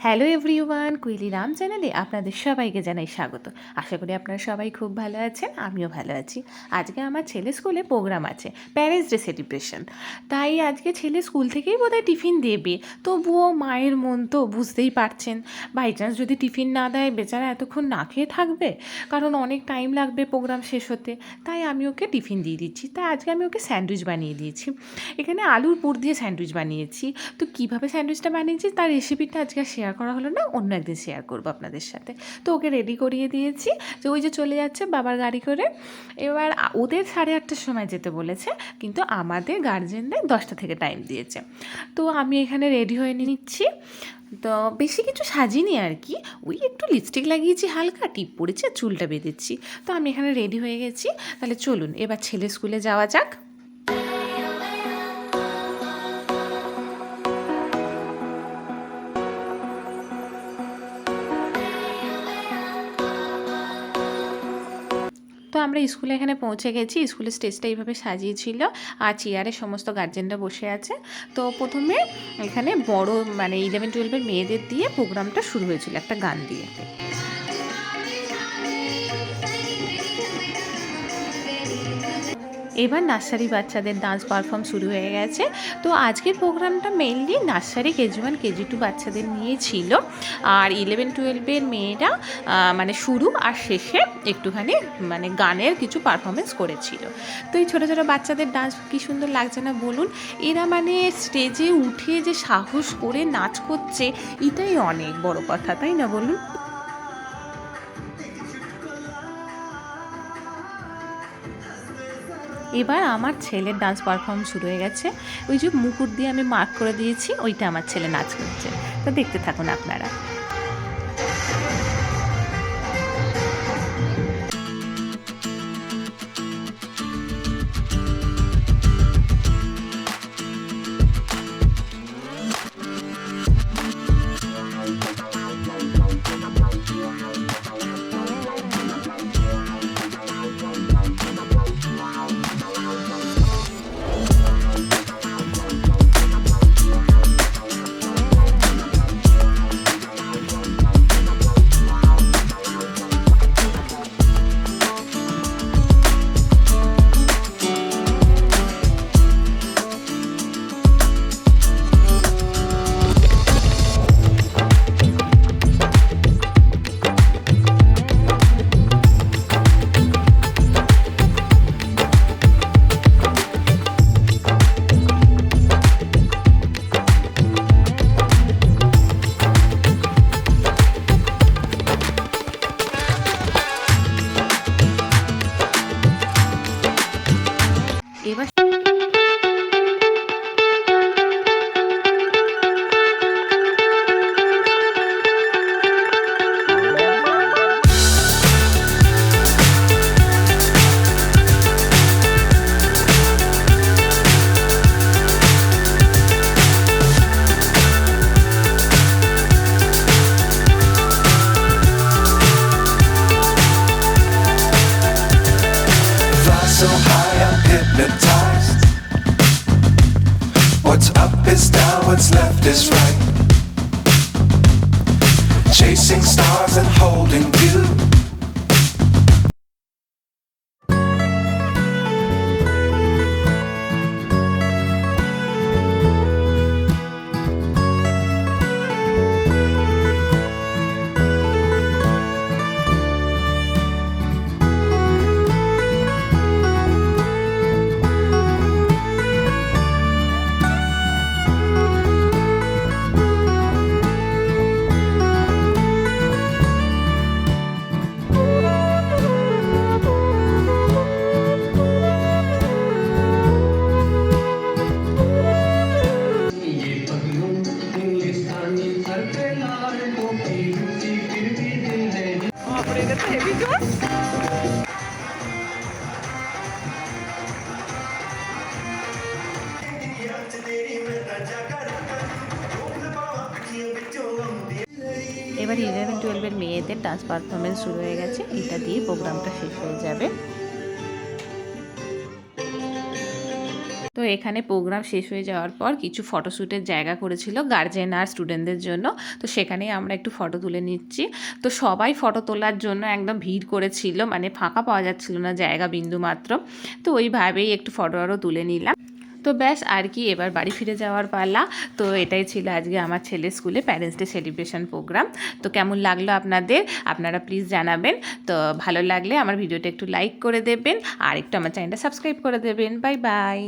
Hello everyone, কুইলি Ram চ্যানেলে আপনাদের সবাইকে জানাই স্বাগত। আশা করি আপনারা সবাই খুব ভালো আছেন, আমিও ভালো আছি। আজকে আমার ছেলে স্কুলে প্রোগ্রাম আছে, প্যারেন্টস ডে সেলিব্রেশন। তাই আজকে ছেলে স্কুল থেকেই বোধহয় টিফিন দেবে, তবুও মায়ের মন তো বুঝতেই পারছেন। বাই চান্স যদি টিফিন না দেয়, বেচারা এতক্ষণ না খেয়ে থাকবে, কারণ অনেক টাইম লাগবে প্রোগ্রাম শেষ হতে। তাই আমি ওকে টিফিন দিয়ে দিচ্ছি। তাই আজকে আমি ওকে স্যান্ডউইচ বানিয়ে দিয়েছি। এখানে আলুর পুর দিয়ে স্যান্ডউইচ বানিয়েছি। তো কীভাবে স্যান্ডউইচটা বানিয়েছি তার রেসিপিটা আজকে শেয়ার করা হলো না, অন্য একদিন শেয়ার করবো আপনাদের সাথে। তো ওকে রেডি করিয়ে দিয়েছি, যে ওই যে চলে যাচ্ছে বাবার গাড়ি করে। এবার ওদের 8:30টার সময় যেতে বলেছে, কিন্তু আমাদের গার্জেনদের 10টা থেকে টাইম দিয়েছে। তো আমি এখানে রেডি হয়ে নিচ্ছি। তো বেশি কিছু সাজিনি আর কি, ওই একটু লিপস্টিক লাগিয়েছি, হালকা টিপ পড়েছে, চুলটা বেঁধেছি। তো আমি এখানে রেডি হয়ে গেছি। তাহলে চলুন এবার ছেলে স্কুলে যাওয়া যাক। তো আমরা স্কুলে এখানে পৌঁছে গেছি। স্কুলের স্টেজটা এইভাবে সাজিয়েছিল, আর চেয়ারে সমস্ত গার্জেনরা বসে আছে। তো প্রথমে এখানে বড় 11-12 মেয়েদের দিয়ে প্রোগ্রামটা শুরু হয়েছিল একটা গান দিয়ে। এবার নার্সারি বাচ্চাদের ডান্স পারফর্ম শুরু হয়ে গেছে। তো আজকের প্রোগ্রামটা মেইনলি নার্সারি KG1 KG2 বাচ্চাদের নিয়ে ছিল। আর 11-12 মেয়েরা শুরু আর শেষে একটুখানি গানের কিছু পারফরমেন্স করেছিল। তো এই ছোটো ছোটো বাচ্চাদের ডান্স কী সুন্দর লাগছে না বলুন। এরা স্টেজে উঠে যে সাহস করে নাচ করছে, এটাই অনেক বড় কথা, তাই না বলুন। এবার আমার ছেলের ডান্স পারফর্মেন্স শুরু হয়ে গেছে। ওই যে মুকুট দিয়ে আমি মার্ক করে দিয়েছি, ওইটা আমার ছেলে নাচ করছে। তো দেখতে থাকুন আপনারা। এবার so high I'm hypnotized. What's up is down, what's left is right. Chasing stars and holding you. এবার 11-12 মেয়েদের ডান্স পারফরমেন্স শুরু হয়ে গেছে, এটা দিয়ে প্রোগ্রামটা শেষ হয়ে যাবে। তো তো এখানে প্রোগ্রাম শেষ হয়ে যাওয়ার পর কিছু ফটোশ্যুটের জায়গা করেছিল গার্জেন আর স্টুডেন্টদের জন্য, তো সেখানেই আমরা একটু ফটো তুলে নিচ্ছি। তো সবাই ফটো তোলার জন্য একদম ভিড় করেছিল, মানে ফাঁকা পাওয়া যাচ্ছিল না জায়গা বিন্দু মাত্র। তো ওইভাবেই একটু ফটো আরও তুলে নিলাম। তো ব্যাস আর কি, এবার বাড়ি ফিরে যাওয়ার পালা। তো এটাই ছিল আজকে আমার ছেলের স্কুলে প্যারেন্টস ডে সেলিব্রেশন প্রোগ্রাম। তো কেমন লাগলো আপনাদের, আপনারা প্লিজ জানাবেন। তো ভালো লাগলে আমার ভিডিওটা একটু লাইক করে দেবেন আর একটু আমার চ্যানেলটা সাবস্ক্রাইব করে দেবেন। Bye bye.